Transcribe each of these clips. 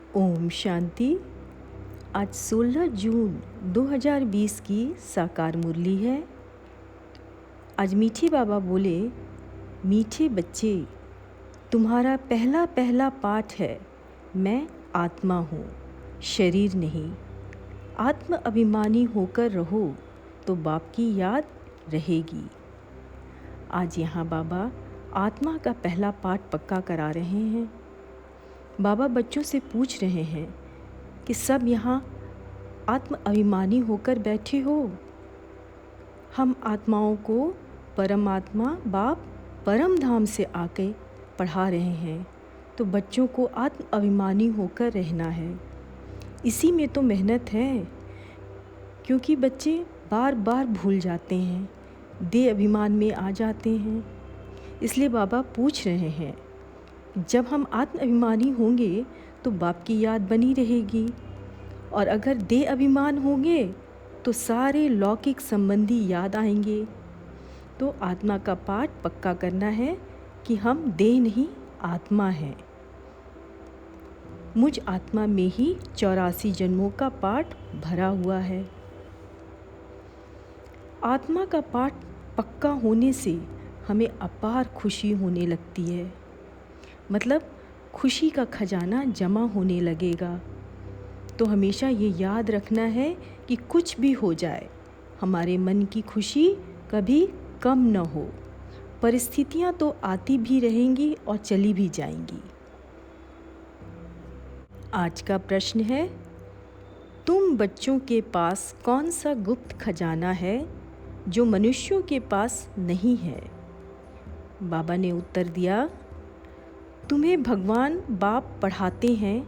ओम शांति। आज 16 जून 2020 की साकार मुरली है। आज मीठे बाबा बोले, मीठे बच्चे, तुम्हारा पहला पहला पाठ है, मैं आत्मा हूँ, शरीर नहीं। आत्म अभिमानी होकर रहो तो बाप की याद रहेगी। आज यहाँ बाबा आत्मा का पहला पाठ पक्का करा रहे हैं। बाबा बच्चों से पूछ रहे हैं कि सब यहाँ आत्म अभिमानी होकर बैठे हो। हम आत्माओं को परमात्मा बाप परम धाम से आके पढ़ा रहे हैं, तो बच्चों को आत्म अभिमानी होकर रहना है। इसी में तो मेहनत है, क्योंकि बच्चे बार बार भूल जाते हैं, देह अभिमान में आ जाते हैं। इसलिए बाबा पूछ रहे हैं, जब हम आत्म अभिमानी होंगे तो बाप की याद बनी रहेगी, और अगर देह अभिमान होंगे तो सारे लौकिक संबंधी याद आएंगे। तो आत्मा का पाठ पक्का करना है कि हम देह नहीं, आत्मा हैं। मुझ आत्मा में ही 84 जन्मों का पाठ भरा हुआ है। आत्मा का पाठ पक्का होने से हमें अपार खुशी होने लगती है। मतलब खुशी का खजाना जमा होने लगेगा। तो हमेशा ये याद रखना है कि कुछ भी हो जाए, हमारे मन की खुशी कभी कम न हो। परिस्थितियाँ तो आती भी रहेंगी और चली भी जाएंगी। आज का प्रश्न है, तुम बच्चों के पास कौन सा गुप्त खजाना है जो मनुष्यों के पास नहीं है? बाबा ने उत्तर दिया, तुम्हें भगवान बाप पढ़ाते हैं,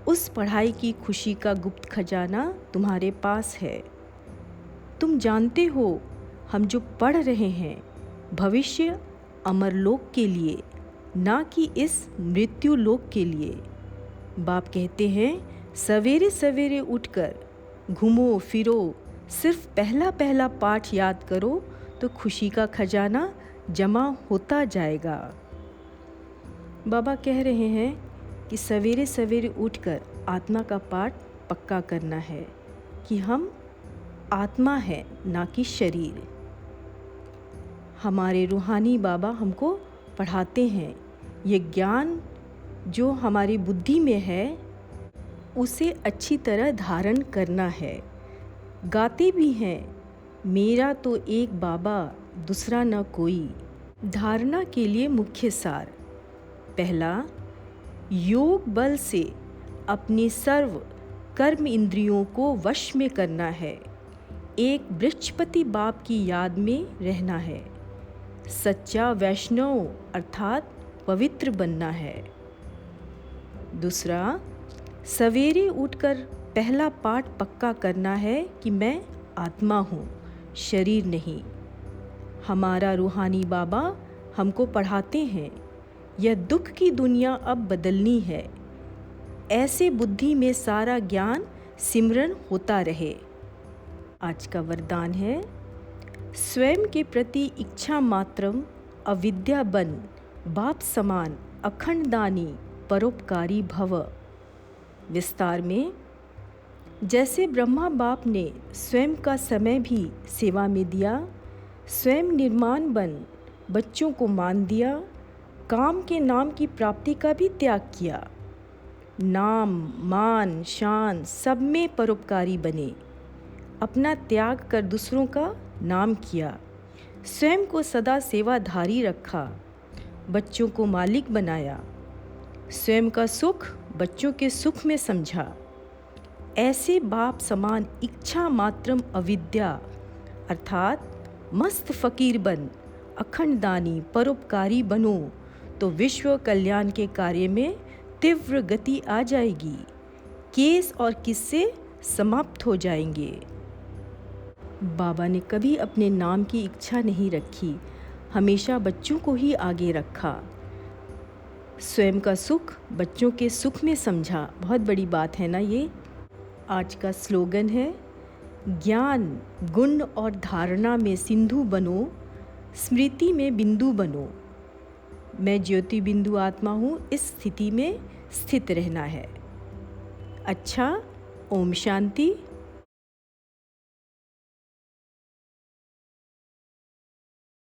उस पढ़ाई की खुशी का गुप्त खजाना तुम्हारे पास है। तुम जानते हो, हम जो पढ़ रहे हैं भविष्य अमरलोक के लिए, ना कि इस मृत्यु लोक के लिए। बाप कहते हैं, सवेरे सवेरे उठकर घूमो फिरो, सिर्फ पहला पहला पाठ याद करो तो खुशी का खजाना जमा होता जाएगा। बाबा कह रहे हैं कि सवेरे सवेरे उठकर आत्मा का पाठ पक्का करना है कि हम आत्मा है, ना कि शरीर। हमारे रूहानी बाबा हमको पढ़ाते हैं, ये ज्ञान जो हमारी बुद्धि में है उसे अच्छी तरह धारण करना है। गाते भी हैं, मेरा तो एक बाबा दूसरा न कोई। धारणा के लिए मुख्य सार, पहला, योग बल से अपनी सर्व कर्म इंद्रियों को वश में करना है। एक बृहस्पति बाप की याद में रहना है। सच्चा वैष्णव अर्थात पवित्र बनना है। दूसरा, सवेरे उठकर पहला पाठ पक्का करना है कि मैं आत्मा हूँ, शरीर नहीं। हमारा रूहानी बाबा हमको पढ़ाते हैं, यह दुख की दुनिया अब बदलनी है। ऐसे बुद्धि में सारा ज्ञान सिमरन होता रहे। आज का वरदान है, स्वयं के प्रति इच्छा मात्रम अविद्या बन, बाप समान अखंड दानी परोपकारी भव। विस्तार में, जैसे ब्रह्मा बाप ने स्वयं का समय भी सेवा में दिया, स्वयं निर्माण बन बच्चों को मान दिया, काम के नाम की प्राप्ति का भी त्याग किया। नाम मान शान सब में परोपकारी बने, अपना त्याग कर दूसरों का नाम किया, स्वयं को सदा सेवाधारी रखा, बच्चों को मालिक बनाया, स्वयं का सुख बच्चों के सुख में समझा। ऐसे बाप समान इच्छा मात्रम अविद्या अर्थात मस्त फकीर बन अखंड दानी परोपकारी बनो, तो विश्व कल्याण के कार्य में तीव्र गति आ जाएगी। केस और किस्से समाप्त हो जाएंगे। बाबा ने कभी अपने नाम की इच्छा नहीं रखी, हमेशा बच्चों को ही आगे रखा। स्वयं का सुख बच्चों के सुख में समझा। बहुत बड़ी बात है ना ये। आज का स्लोगन है, ज्ञान गुण और धारणा में सिंधु बनो, स्मृति में बिंदु बनो। मैं ज्योति बिंदु आत्मा हूँ, इस स्थिति में स्थित रहना है। अच्छा, ओम शांति।